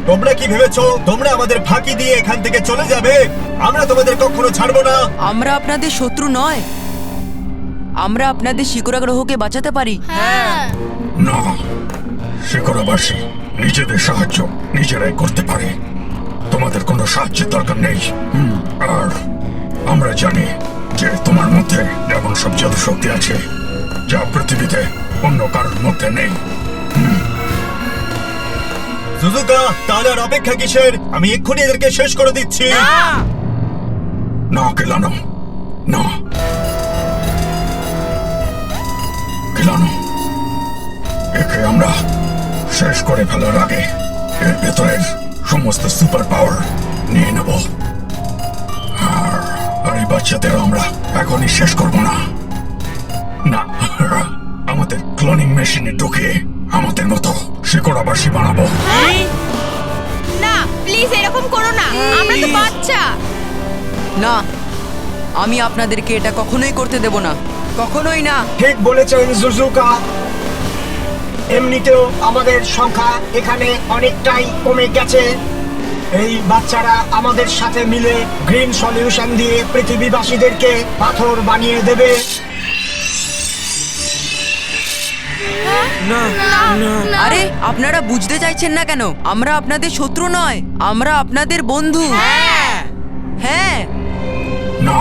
তোমরা কি ভেবেছো তোমরা আমাদের ফাঁকি দিয়ে এখান থেকে চলে যাবে? আমরা তোমাদের কখনো ছাড়বো না। আমরা আপনাদের শত্রু নয়, আমরা আপনাদের শিকড়া গ্রহকে বাঁচাতে পারি। হ্যাঁ। না, শিকড়াবাসী নিজেদের সাহায্য নিজেরাই করতে পারে। তোমাদের কোনো সাহায্যের দরকার নেই। আর আমরা জানি যে তোমার মধ্যে এমন সব জাদু শক্তি আছে যা পৃথিবীতে অন্য কারোর মধ্যে নেই। সুজুকা, তাহলে আর অপেক্ষা কিসের? আমি এক্ষুনি এদেরকে শেষ করে দিচ্ছি। না কেলানো, না কেলানো, একে আমরা শেষ করে ফেলার আগে এর ভেতরের সমস্ত সুপার পাওয়ার নিয়ে নেব। আর এই বাচ্চাদের আমরা এখনই শেষ করব না। না, আমাদের ক্লোনিং মেশিনে ঢুকে আমাদের মতো শিকড়াবাসী বানাবো। না, প্লিজ এরকম করো না, আমরা তো বাচ্চা। না, আমি আপনাদেরকে এটা কখনোই করতে দেব না, কখনোই না। ঠিক বলেছেন সুজুকা। এমনিতেও আমাদের সংখ্যা এখানে অনেকটাই কমে গেছে। এই বাচ্চারা আমাদের সাথে মিলে গ্রিন সলিউশন দিয়ে পৃথিবীবাসীদেরকে পাথর বানিয়ে দেবে। আরে আপনারা বুঝতে চাইছেন না কেন? আমরা আপনাদের শত্রু নয়, আমরা আপনাদের বন্ধু। হ্যাঁ। না,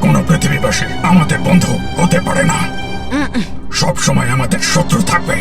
কোনো পৃথিবীবাসী আমাদের বন্ধু হতে পারে না, সব সময় আমাদের শত্রু থাকবে।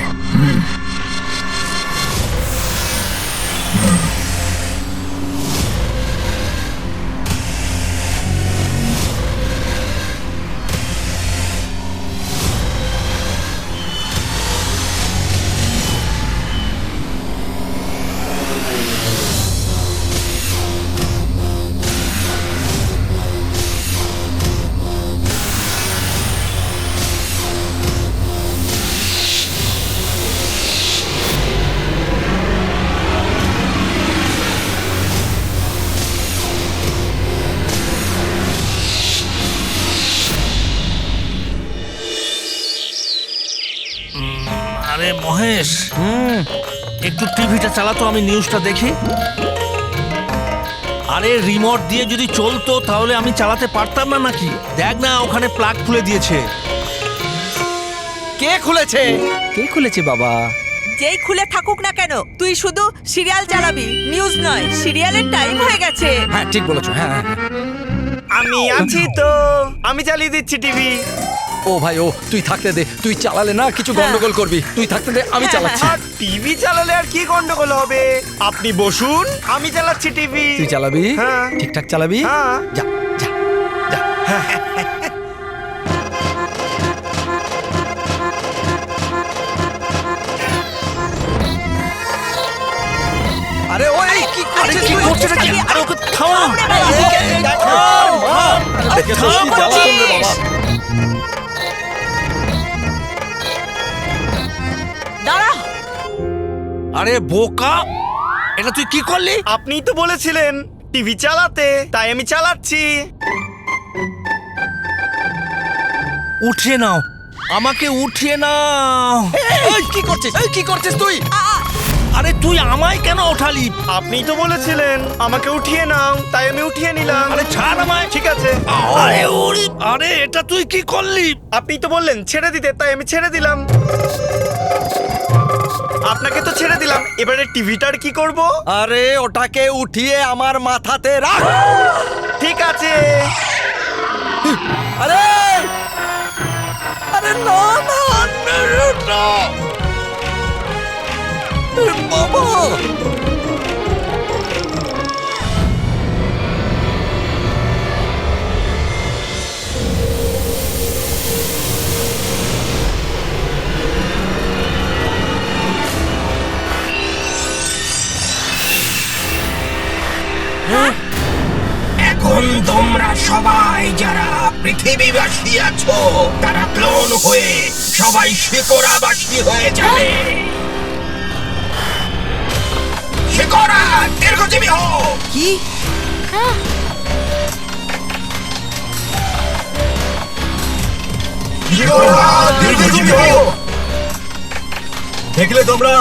আরে মহেশ, একটু টিভিটা চালাতো, আমি নিউজটা দেখি। আরে রিমোট দিয়ে যদি চলতো তাহলে আমি চালাতে পারতাম না নাকি? দেখ না, ওখানে প্লাগ খুলে দিয়েছে। কে খুলেছে? কে খুলেছে বাবা? যেই খুলে থাকুক না কেন, তুই শুধু সিরিয়াল চালাবি, নিউজ নয়। সিরিয়ালের টাইম হয়ে গেছে। হ্যাঁ ঠিক বলেছো। হ্যাঁ, আমি আছি তো, আমি চালিয়ে দিচ্ছি টিভি। ও ভাই, ও তুই থাকতে দে, তুই চালালে না কিছু গন্ডগোল করবি। তুই থাকতে দে, আমি চালাচ্ছি। আর টিভি চালালে আর কি গন্ডগোল হবে? আপনি বসুন, আমি চালাচ্ছি টিভি। তুই চালাবি? হ্যাঁ। ঠিকঠাক চালাবি? হ্যাঁ। যা যা যা। আরে ওই কি করছিস তুই? আরে ওকে থামাও। দেখে তো কি জ্বালাতন রে বাবা। দাঁড়া। আরে বোকা, এটা তুই কি করলি? আপনিই তো বলেছিলেন টিভি চালাতে, তাই আমি চালাচ্ছি। উঠিয়ে নাও, আমাকে উঠিয়ে নাও। এই কি করছিস? এই কি করছিস তুই? আরে তুই আমায় কেন ওঠালি? আপনিই তো বলেছিলেন আমাকে উঠিয়ে নাও, তাই আমি উঠিয়ে নিলাম। আরে ছাড় আমায়। ঠিক আছে। আরে ওরে, আরে এটা তুই কি করলি? আপনি তো বললেন ছেড়ে দিতে, তাই আমি ছেড়ে দিলাম। আপনাকে তো ছেড়ে দিলাম, এবারে টিভিটার কি করব? আরে ওটাকে উঠিয়ে আমার মাথাতে রাখ। ঠিক আছে। আরে আরে না না না বাবা। এখন তোমরা সবাই যারা পৃথিবীবাসী আছো তারা ক্লোন হয়ে সবাই শিকড়াবাসী হয়ে যাবে। শিকড়া দীর্ঘজীবী হও। কি? দেখলে তোমরা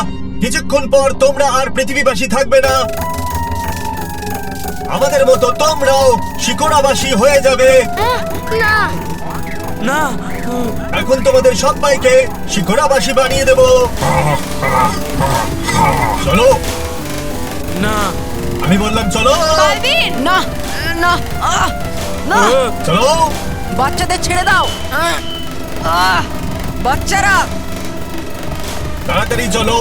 কিছুক্ষণ পর তোমরা আর পৃথিবীবাসী থাকবে না, আমাদের মতো তোমরাও শিকড়াবাসী হয়ে যাবে। না না এখন তোমাদের সবাইকে শিকড়াবাসী বানিয়ে দেব। চলো, না আমি বললাম চলো, বালবীর না না না, চলো। বাচ্চাদের ছেড়ে দাও। বাচ্চারা, তাড়াতাড়ি চলো।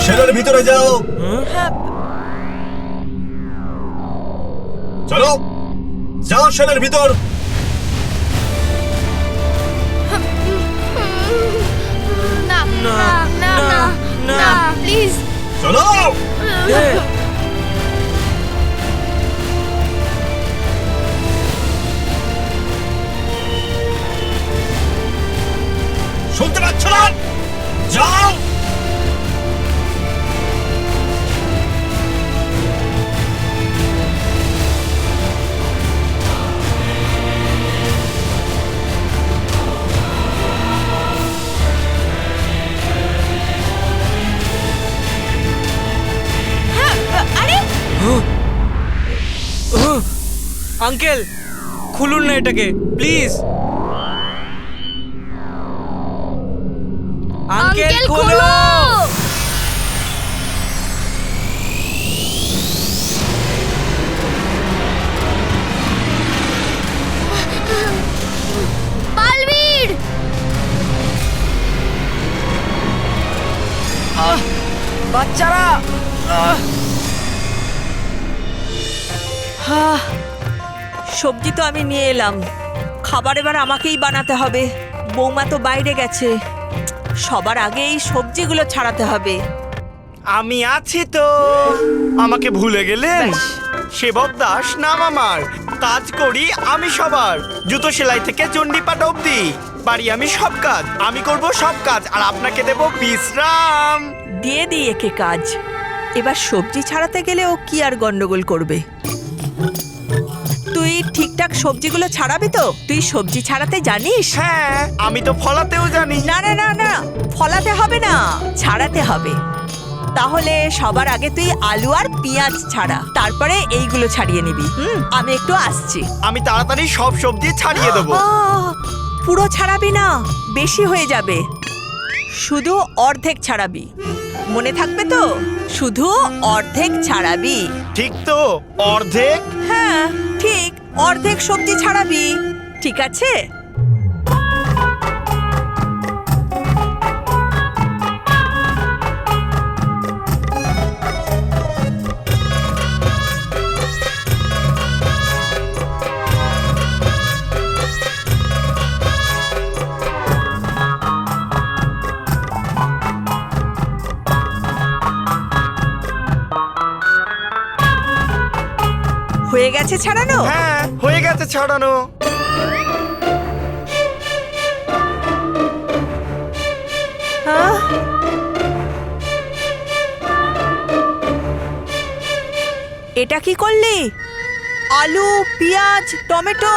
শেলের ভিতরে যাও। চলো, যাও শেলের ভিতর। না না না না না প্লিজ চলো। শুনতে পাচ্ছ না? যাও। আরে আঙ্কেল খুলুন না এটাকে প্লিজ। আঙ্কেল খোলো বালবীর বাচ্চারা, সবজি তো আমি নিয়ে এলাম, খাবার এবার আমাকেই বানাতে হবে। বৌমা তো বাইরে গেছে, সবার আগে এই সবজিগুলো ছাড়াতে হবে। আমি আছি তো, আমাকে ভুলে গেলেন? সেবক দাস নাম আমার, কাজ করি আমি সবার, জুতো সেলাই থেকে চণ্ডীপাঠ অবধি। পারি আমি সব কাজ, আমি করব সব কাজ, আর আপনাকে দেব বিশ্রাম। দিয়ে দিই একে কাজ, এবার সবজি ছাড়াতে গেলে ও কি আর গন্ডগোল করবে। তুই ঠিকঠাক সবজিগুলো ছাড়াবি তো? তুই সবজি ছাড়াতে জানিস? হ্যাঁ, আমি তো ফলাতেও জানি। না না না না, ফলাতে হবে না, ছাড়াতে হবে। তাহলে সবার আগে তুই আলু আর পেঁয়াজ ছাড়া, তারপরে এইগুলো ছাড়িয়ে নিবি। আমি একটু আসছি। আমি তাড়াতাড়ি সব সবজি ছাড়িয়ে দেবো। পুরো ছাড়াবি না, বেশি হয়ে যাবে। শুধু অর্ধেক ছাড়াবি, মনে থাকবে তো? শুধু অর্ধেক ছাড়াবি। ঠিক তো, অর্ধেক? হ্যাঁ ঠিক, অর্ধেক সবজি ছাড়াবি, ঠিক আছে? হয়ে গেছে ছাড়ানো? হ্যাঁ, হয়ে গেছে ছাড়ানো। হ্যাঁ? এটা কি করলি? আলু, পেঁয়াজ, টমেটো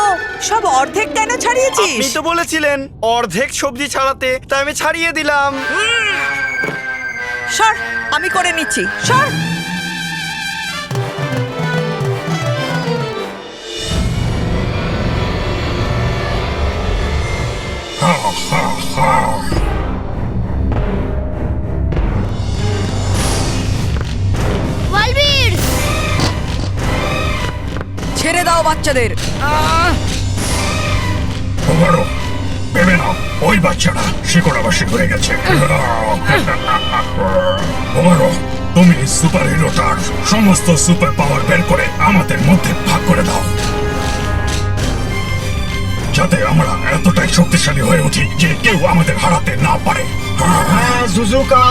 সব অর্ধেক কেন ছাড়িয়েছিস? আপনি তো বলেছিলেন অর্ধেক সবজি ছাড়াতে, তাই আমি ছাড়িয়ে দিলাম। সর, আমি করে নিচ্ছি, সর। বালবীর ছেড়ে দাও বাচ্চাদের। ওভারো, ভেবে নাও ওই বাচ্চাটা শিকড়াবাসী হয়ে গেছে। ওভারো, তুমি সুপার হিরোটার সমস্ত সুপার পাওয়ার বের করে আমাদের মধ্যে ভাগ করে দাও, যাতে আমরা এতটাই শক্তিশালী হয়ে উঠি যে কেউ আমাদের হারাতে না পারে। হ্যাঁ জুজুকা,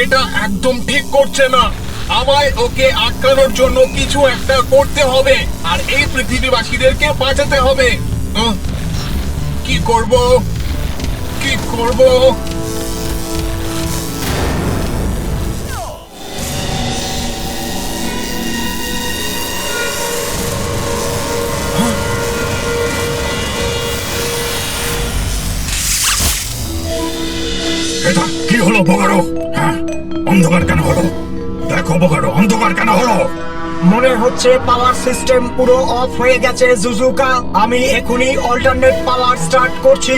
এটা একদম ঠিক করছে না। আমায় ওকে আটকানোর জন্য কিছু একটা করতে হবে, আর এই পৃথিবীবাসীদেরকে বাঁচাতে হবে। কি করব, কি করব? এটা কি হলো বোগারো? হ্যাঁ, অন্ধকার কেন হলো? দেখো বোগারো, অন্ধকার কেন হলো? মনে হচ্ছে পাওয়ার সিস্টেম পুরো অফ হয়ে গেছে জুজুকা। আমি এখনই অল্টারনেট পাওয়ার স্টার্ট করছি।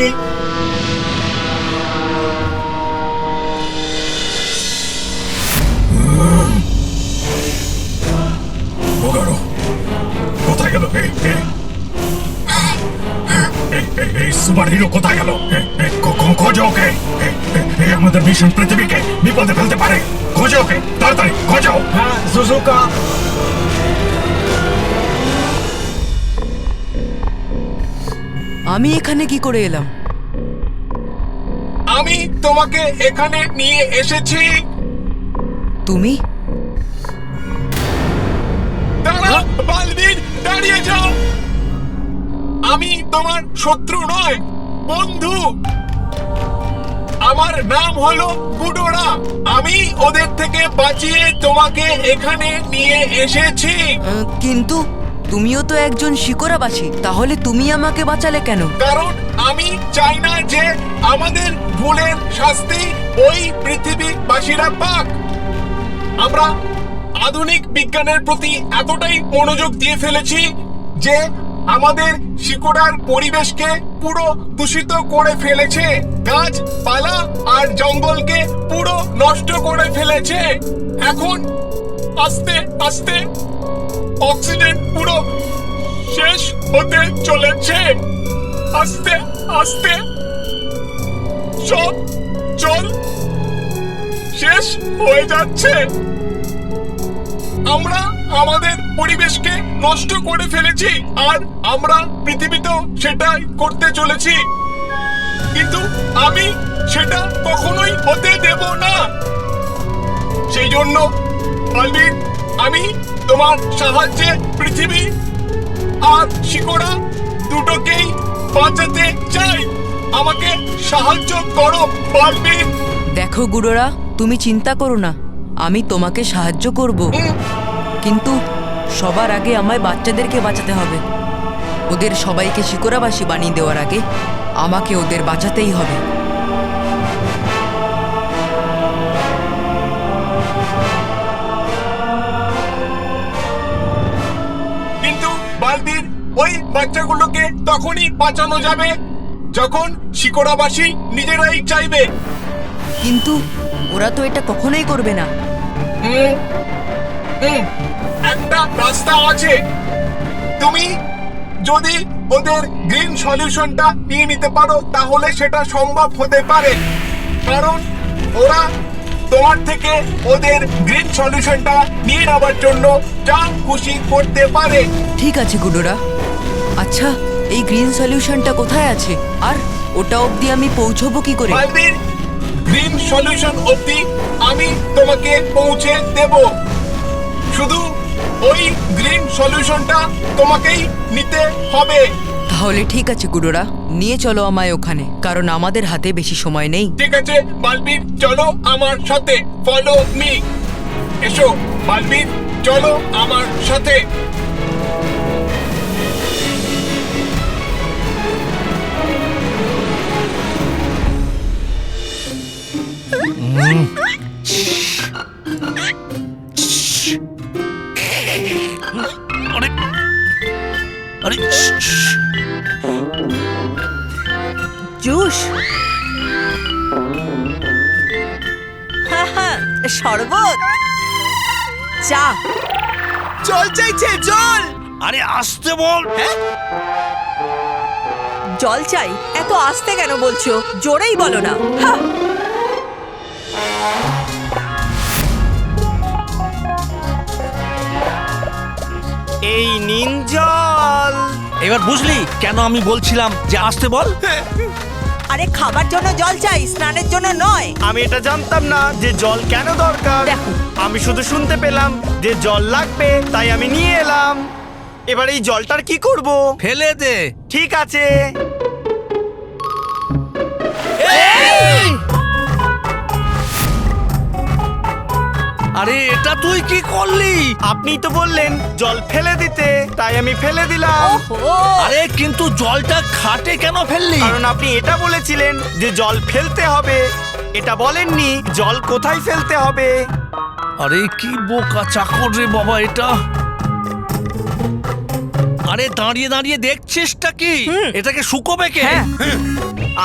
বোগারো কোথায় গেল? এই সুপার হিরো কোথায় গেল? খোঁজো ওকে। আমাদের মিশন পৃথিবীকে বিপদে ফেলতে পারে। খোঁজো ওকে, তাড়াতাড়ি খোঁজো। হ্যাঁ জুজুকা। আমি এখানে কি করে এলাম? আমি তোমাকে এখানে নিয়ে এসেছি। তুমি? দাঁড়াও বালবীর, দাঁড়িয়ে যাও। আমি তোমার শত্রু নয়, বন্ধু। আমার নাম হলো গুডোরা। আমি ওদের থেকে বাঁচিয়ে তোমাকে এখানে নিয়ে এসেছি। কিন্তু তুমিও তো একজন শিকড়াবাসী, তাহলে তুমি আমাকে বাঁচালে কেন? কারণ আমি চাই না যে আমাদের ভুলের শাস্তি ওই পৃথিবীবাসীরা পাক। আমরা আধুনিক বিজ্ঞানের প্রতি এতটাই মনোযোগ দিয়ে ফেলেছি যে আমাদের শিকড়ার পরিবেশকে পুরো দূষিত করে ফেলেছে। গাছপালা আর জঙ্গলকে পুরো নষ্ট করে ফেলেছে। এখন আস্তে আস্তে অক্সিজেন পুরো শেষ হতে চলেছে। আস্তে আস্তে সব জল শেষ হয়ে যাচ্ছে। আমরা আমাদের পরিবেশকে নষ্ট করে ফেলেছি, আর আমরা পৃথিবীতেও সেটাই করতে চলেছি। কিন্তু আমি সেটা কখনোই হতে দেব না। সেই জন্য বালবীর, আমি তোমার সাহায্যে পৃথিবী আর শিকড়া দুটোকেই বাঁচাতে চাই। আমাকে সাহায্য করো বালবীর। দেখো গুডোরা, তুমি চিন্তা করো না, আমি তোমাকে সাহায্য করব। কিন্তু সবার আগে আমায় বাচ্চাদেরকে বাঁচাতে হবে। ওদের সবাইকে শিকড়াবাসী বানিয়ে দেওয়ার আগে আমাকে ওদের বাঁচাতেই হবে। কিন্তু বালবীর, ওই বাচ্চাগুলোকে তখনই বাঁচানো যাবে যখন শিকড়াবাসী নিজেরাই চাইবে। কিন্তু ওরা তো এটা কখনোই করবে না। একটা রাস্তা আছে। তুমি যদি ওদের গ্রিন সলিউশনটা নিয়ে নিতে পারো তাহলে সেটা সম্ভব হতে পারে। কারণ ওরা তোমার থেকে ওদের গ্রিন সলিউশনটা নিয়ে নেওয়ার জন্য যা খুশি করতে পারে। ঠিক আছে গুডোরা। আচ্ছা, এই গ্রিন সলিউশনটা কোথায় আছে, আর ওটা অবধি আমি পৌঁছবো কি করে? বালবীর, গ্রিন সলিউশন অবধি আমি তোমাকে পৌঁছে দেব। শুধু ওই গ্রিন সলিউশনটা তোমাকেই নিতে হবে। তাহলে ঠিক আছে গুডোরা, নিয়ে চলো আমায় ওখানে, কারণ আমাদের হাতে বেশি সময় নেই। ঠিক আছে বালবীর, চলো আমার সাথে, ফলো মি। এসো বালবীর, চলো আমার সাথে। আরে আরে জুস, শরবত, চা। জল চাইছে, জল। আরে আসতে বল। জল চাই? এত আস্তে কেন বলছো? জোরেই বলো না। হ্যাঁ। এই নিন জল। এবার বুঝলি কেন আমি বলছিলাম যে আসতে বল? আরে খাবার জন্য জল চাই, স্নানের জন্য নয়। আমি এটা জানতাম না যে জল কেন দরকার। দেখো। আমি শুধু শুনতে পেলাম যে জল লাগবে, তাই আমি নিয়ে এলাম। এবার এই জলটার কি করব? ফেলে দে। ঠিক আছে। আরে এটা তুই কি করলি? আপনিই তো বললেন জল ফেলে দিতে, তাই আমি ফেলে দিলাম। ও আরে কিন্তু জলটা খাটে কেন ফেললি? কারণ আপনি এটা বলেছিলেন যে জল ফেলতে হবে, এটা বলেননি জল কোথায় ফেলতে হবে। আরে কি বোকা চাকর রে বাবা এটা। আরে দাঁড়িয়ে দাঁড়িয়ে দেখছিসটা কি? এটাকে শুকোবে কে? হ্যাঁ।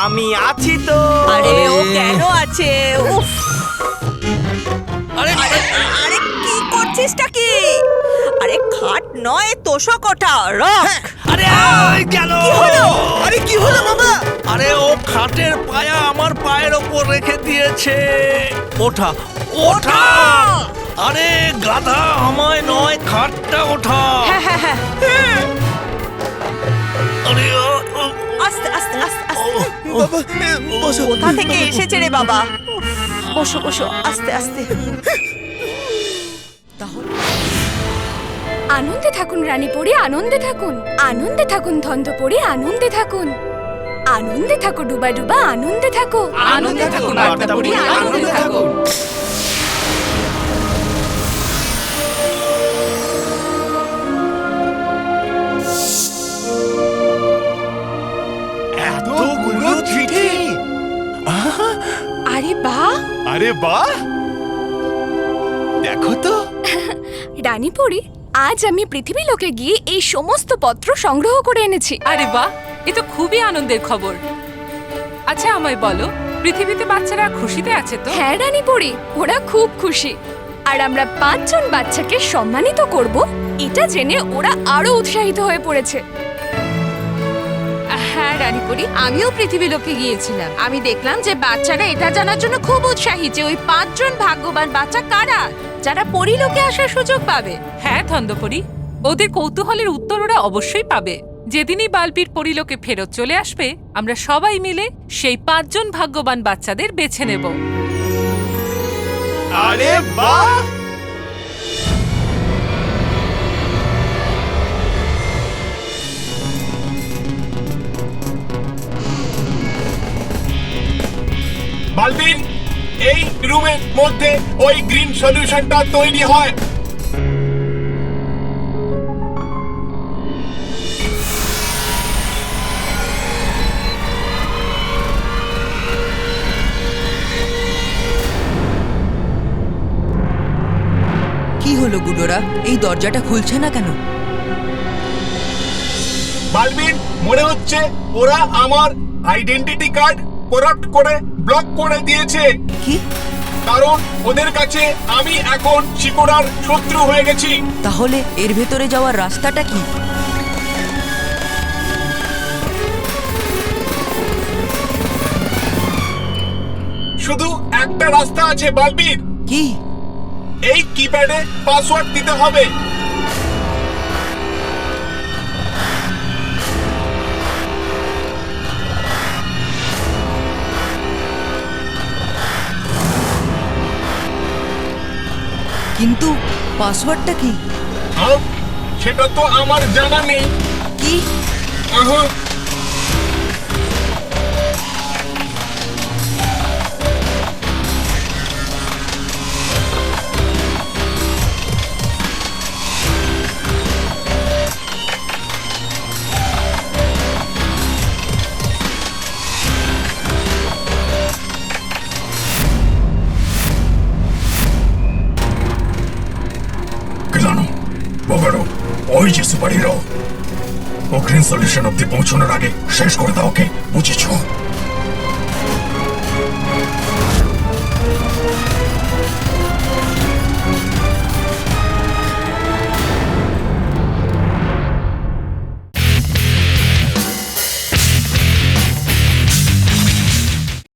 আমি আছি তো। আরে ও কেন আছে? উফ, আরে আরে কি করছিসটা কি? আরে খাট নয়, তোষক ওটা, রক। আরে ওই গেল। কি হলো? আরে কি হলো বাবা? আরে ও খাটের পায়া আমার পায়ের ওপর রেখে দিয়েছে। ওঠা ওঠা। আরে গাধা, আমায় নয়, খাটটা ওঠা। হ্যাঁ হ্যাঁ হ্যাঁ, আরে আস্তে আস্তে আস্তে আস্তে। কোথা থেকে এসেছে রে বাবা? উফ, বসো বসো, আস্তে আস্তে। আনন্দে থাকুন রানীপুরি, আনন্দে থাকুন, আনন্দে থাকুন ধন্ধপুরি, আনন্দে থাকুন, আনন্দে থাকো ডুবা ডুবা, আনন্দে থাকো, আনন্দে থাকুন বার্তাপুরি, আনন্দে থাকুন। এতগুলো চিঠি! আরে বাহ! আরে বাহ, দেখো তো। রানীপুরি, আজ আমি পৃথিবী লোকে গিয়ে এই সমস্ত পত্র সংগ্রহ করে এনেছি। আরে বাহ, এ তো খুবই আনন্দের খবর। আচ্ছা আমায় বলো, পৃথিবীতে বাচ্চারা খুশিতে আছে তো? হ্যাঁ রানীপুরি, ওরা খুব খুশি। আর আমরা 5 জন বাচ্চাকে সম্মানিত করব, এটা জেনে ওরা আরো উৎসাহিত হয়ে পড়েছে। হ্যাঁ রানীপুরি, আমিও পৃথিবী লোকে গিয়েছিলাম। আমি দেখলাম যে বাচ্চারা এটা জানার জন্য খুব উৎসাহী যে ওই 5 জন ভাগ্যবান বাচ্চা কারা, যারা পরিলোকে আসার সুযোগ পাবে। হ্যাঁ ধন্দপরি, ওদের কৌতূহলের উত্তর ওরা অবশ্যই পাবে। যেদিনই বালবীর পরিলোকে ফেরত চলে আসবে, আমরা সবাই মিলে সেই 5 জন ভাগ্যবান বাচ্চাদের বেছে নেব। আরে বাহ, বালবিন, এই রুমের মধ্যে ওই গ্রিন সলিউশনটা তৈরি হয়। কি হলো গুডোরা, এই দরজাটা খুলছে না কেন? বালবিন, মনে হচ্ছে ওরা আমার আইডেন্টিটি কার্ড করাপ্ট করে ব্লক করে দিয়েছে। কি? কারণ ওদের কাছে আমি এখন শিকোড়ার শত্রু হয়ে গেছি। তাহলে এর ভেতরে যাওয়ার রাস্তাটা কি? শুধু একটা রাস্তা আছে বালবির, কি? এই কিপ্যাডে পাসওয়ার্ড দিতে হবে। কিন্তু পাসওয়ার্ডটা কি? সেটা তো আমার জানা নেই। কি? আহা, কেলানো, বগাড়ো, ওই যে সুপার হিরো। ও গ্রিন সলিউশন অব্দি পৌঁছানোর আগে শেষ করে দাও ওকে, বুঝেছো?